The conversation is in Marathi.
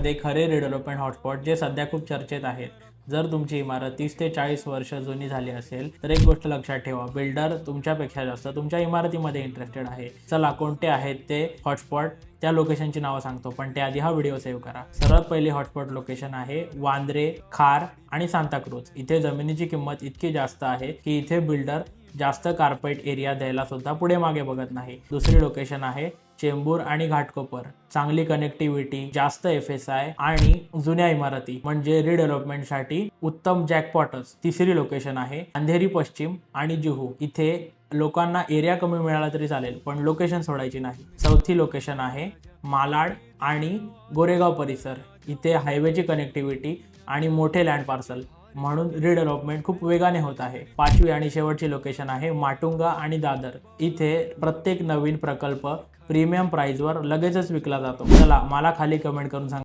मध्ये खरे रिडेव्हलपमेंट हॉटस्पॉट जे सध्या खूप चर्चेत आहेत. जर तुमची इमारत 30 ते 40 वर्ष जुनी झाली असेल तर एक गोष्ट लक्षात ठेवा, बिल्डर तुमच्यापेक्षा जास्त तुमच्या इमारतीमध्ये इंटरेस्टेड आहे. चला कोणते आहेत ते हॉटस्पॉट, त्या लोकेशनची नावं सांगतो, पण त्याआधी हा व्हिडिओ सेव्ह करा. सर्वात पहिली हॉटस्पॉट लोकेशन आहे वांद्रे, खार आणि सांताक्रूज. इथे जमिनीची किंमत इतकी जास्त आहे की इथे बिल्डर जास्त कार्पेट एरिया द्यायला सुद्धा पुढे मागे बघत नाही. दुसरी लोकेशन आहे चेंबूर आणि घाटकोपर. चांगली कनेक्टिव्हिटी, जास्त FSI आणि जुन्या इमारती म्हणजे रिडेव्हलपमेंटसाठी उत्तम जॅकपॉटच. तिसरी लोकेशन आहे अंधेरी पश्चिम आणि जुहू. इथे लोकांना एरिया कमी मिळाला तरी चालेल पण लोकेशन सोडायची नाही. चौथी लोकेशन आहे मालाड आणि गोरेगाव परिसर. इथे हायवेची कनेक्टिव्हिटी आणि मोठे लँड पार्सल म्हणून रिडेव्हलपमेंट खूप वेगाने होत आहे. पाचवी आणि शेवटची लोकेशन आहे माटुंगा आणि दादर. इथे प्रत्येक नवीन प्रकल्प प्रीमियम प्राइसवर लगेचच विकला जातो. चला मला खाली कमेंट करून सांगा